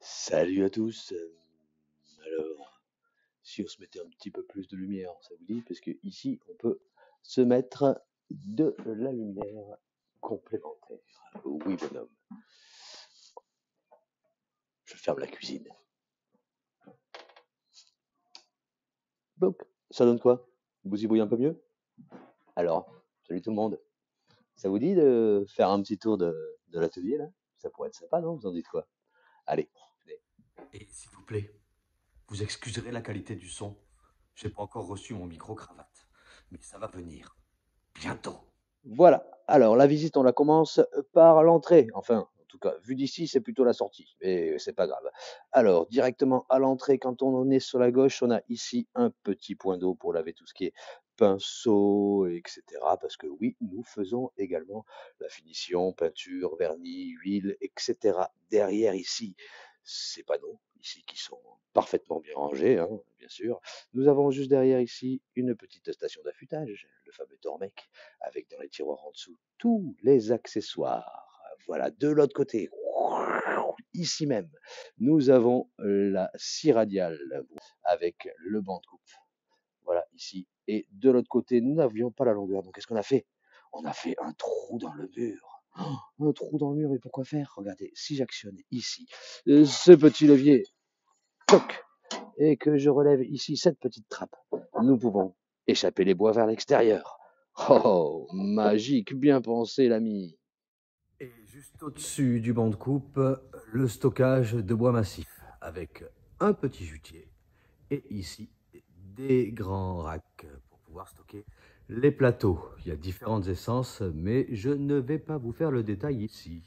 Salut à tous. Alors, si on se mettait un petit peu plus de lumière, ça vous dit? Parce que ici, on peut se mettre de la lumière complémentaire. Oui, bonhomme. Je ferme la cuisine. Donc, ça donne quoi? Vous y voyez un peu mieux? Alors, salut tout le monde. Ça vous dit de faire un petit tour de l'atelier là? Ça pourrait être sympa, non? Vous en dites quoi? Allez, venez. Et s'il vous plaît, vous excuserez la qualité du son. J'ai pas encore reçu mon micro-cravate, mais ça va venir. Bientôt. Voilà. Alors, la visite, on la commence par l'entrée. Enfin, en tout cas, vu d'ici, c'est plutôt la sortie, mais c'est pas grave. Alors, directement à l'entrée, quand on en est sur la gauche, on a ici un petit point d'eau pour laver tout ce qui est pinceau, etc. Parce que oui, nous faisons également la finition, peinture, vernis, huile, etc. Derrière ici, ces panneaux ici qui sont parfaitement bien rangés, hein, bien sûr. Nous avons juste derrière ici une petite station d'affûtage, le fameux Tormec, avec dans les tiroirs en dessous tous les accessoires. Voilà, de l'autre côté, ici même, nous avons la scie radiale avec le banc de coupe. Voilà, ici. Et de l'autre côté, nous n'avions pas la longueur. Donc, qu'est-ce qu'on a fait? On a fait un trou dans le mur. Oh, un trou dans le mur, mais pourquoi faire? Regardez, si j'actionne ici ce petit levier, toc, et que je relève ici cette petite trappe, nous pouvons échapper les bois vers l'extérieur. Oh, magique, bien pensé, l'ami. Et juste au-dessus du banc de coupe, le stockage de bois massif, avec un petit jutier. Et ici, des grands racks pour pouvoir stocker les plateaux. Il y a différentes essences, mais je ne vais pas vous faire le détail ici.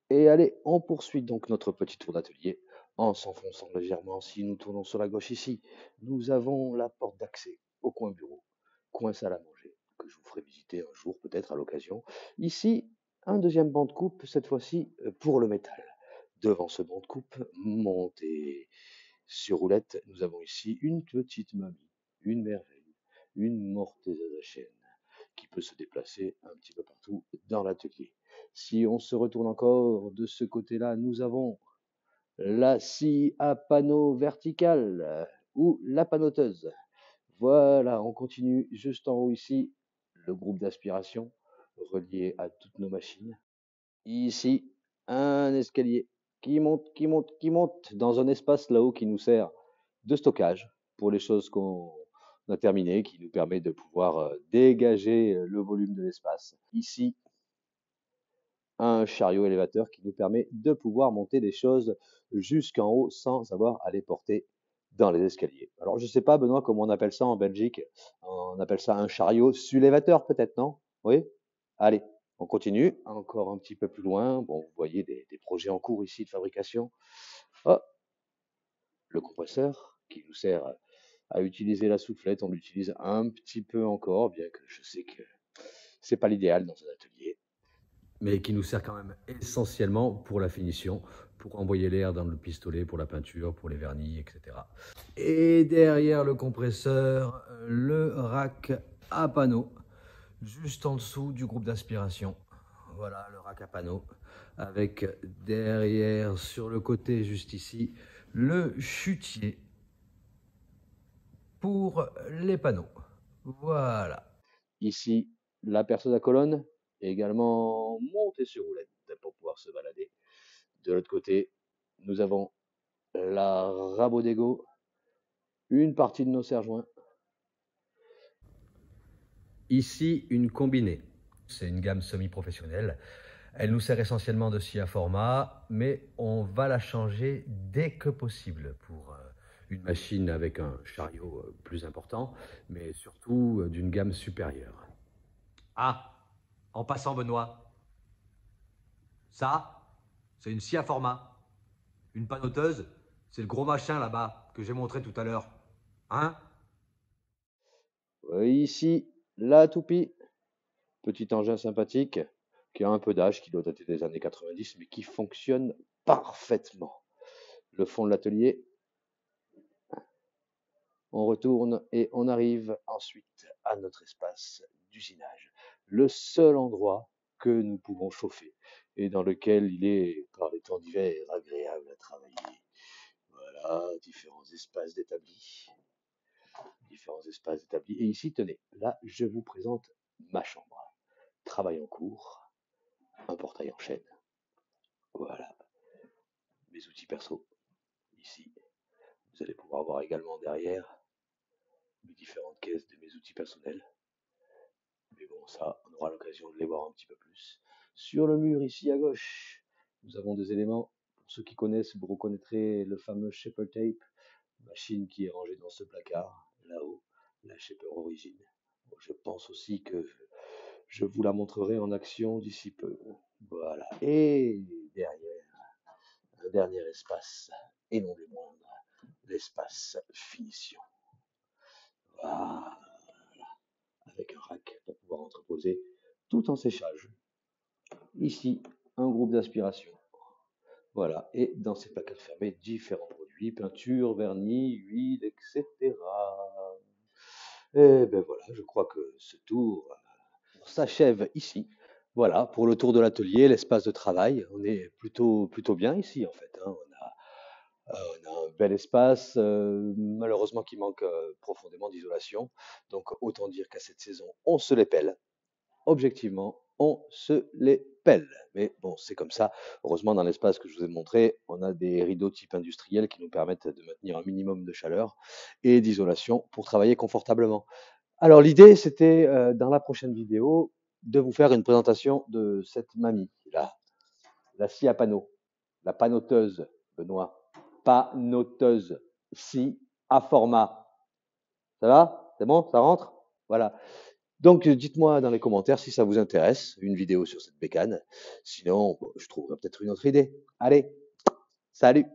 Et allez, on poursuit donc notre petit tour d'atelier en s'enfonçant légèrement. Si nous tournons sur la gauche ici, nous avons la porte d'accès au coin bureau, coin salle à manger, que je vous ferai visiter un jour peut-être à l'occasion. Ici, un deuxième banc de coupe, cette fois-ci pour le métal. Devant ce banc de coupe, monté sur roulette, nous avons ici une petite mamie, une merveille, une mortaise à chaîne qui peut se déplacer un petit peu partout dans l'atelier. Si on se retourne encore de ce côté-là, nous avons la scie à panneau vertical ou la panoteuse. Voilà, on continue juste en haut ici, le groupe d'aspiration relié à toutes nos machines. Ici, un escalier qui monte, qui monte, qui monte dans un espace là-haut qui nous sert de stockage pour les choses qu'on a terminées, qui nous permet de pouvoir dégager le volume de l'espace. Ici, un chariot élévateur qui nous permet de pouvoir monter des choses jusqu'en haut sans avoir à les porter dans les escaliers. Alors, je ne sais pas, Benoît, comment on appelle ça en Belgique. On appelle ça un chariot sulévateur, peut-être, non? Oui? Allez, on continue. Encore un petit peu plus loin. Bon, vous voyez des projets en cours ici de fabrication. Oh, le compresseur qui nous sert à utiliser la soufflette. On l'utilise un petit peu encore, bien que je sais que c'est pas l'idéal dans un atelier. Mais qui nous sert quand même essentiellement pour la finition, pour envoyer l'air dans le pistolet, pour la peinture, pour les vernis, etc. Et derrière le compresseur, le rack à panneaux, juste en dessous du groupe d'aspiration. Voilà le rack à panneaux, avec derrière, sur le côté juste ici, le chutier pour les panneaux. Voilà. Ici, la perceuse à colonne est également montée sur roulette pour pouvoir se balader. De l'autre côté, nous avons la rabot d'égo, une partie de nos serre-joints. Ici, une combinée. C'est une gamme semi-professionnelle. Elle nous sert essentiellement de scie à format, mais on va la changer dès que possible pour une machine avec un chariot plus important, mais surtout d'une gamme supérieure. Ah, en passant, Benoît, ça, c'est une scie à format. Une panoteuse, c'est le gros machin là-bas que j'ai montré tout à l'heure. Hein? Ici, la toupie, petit engin sympathique qui a un peu d'âge, qui doit dater des années 90, mais qui fonctionne parfaitement. Le fond de l'atelier, on retourne et on arrive ensuite à notre espace d'usinage. Le seul endroit que nous pouvons chauffer et dans lequel il est, par les temps d'hiver, agréable à travailler. Voilà, différents espaces établis. Et ici, tenez, là, je vous présente ma chambre. Travail en cours, un portail en chaîne. Voilà, mes outils perso. Ici, vous allez pouvoir voir également derrière mes différentes caisses de mes outils personnels. Mais bon, ça, on aura l'occasion de les voir un petit peu plus. Sur le mur, ici à gauche, nous avons des éléments. Pour ceux qui connaissent, vous reconnaîtrez le fameux Shaper Tape, machine qui est rangée dans ce placard, là-haut, la Shaper Origin. Bon, je pense aussi que je vous la montrerai en action d'ici peu. Voilà. Et derrière, un dernier espace, et non des moindres, l'espace finition. Voilà. Avec un rack pour pouvoir entreposer tout en séchage. Ici, un groupe d'aspiration. Voilà, et dans ces placards fermés, différents produits, peinture, vernis, huile, etc. Et ben voilà, je crois que ce tour s'achève ici. Voilà, pour le tour de l'atelier, l'espace de travail, on est plutôt bien ici en fait, hein. On a un bel espace, malheureusement qui manque profondément d'isolation. Donc autant dire qu'à cette saison, on se les pèle. Objectivement, on se les pèle. Mais bon, c'est comme ça. Heureusement, dans l'espace que je vous ai montré, on a des rideaux type industriel qui nous permettent de maintenir un minimum de chaleur et d'isolation pour travailler confortablement. Alors l'idée, c'était dans la prochaine vidéo de vous faire une présentation de cette mamie, là, la scie à panneau, la panoteuse, Benoît. Panoteuse, scie à format. Ça va? C'est bon? Ça rentre? Voilà. Donc, dites-moi dans les commentaires si ça vous intéresse, une vidéo sur cette bécane. Sinon, bon, je trouverai peut-être une autre idée. Allez, salut!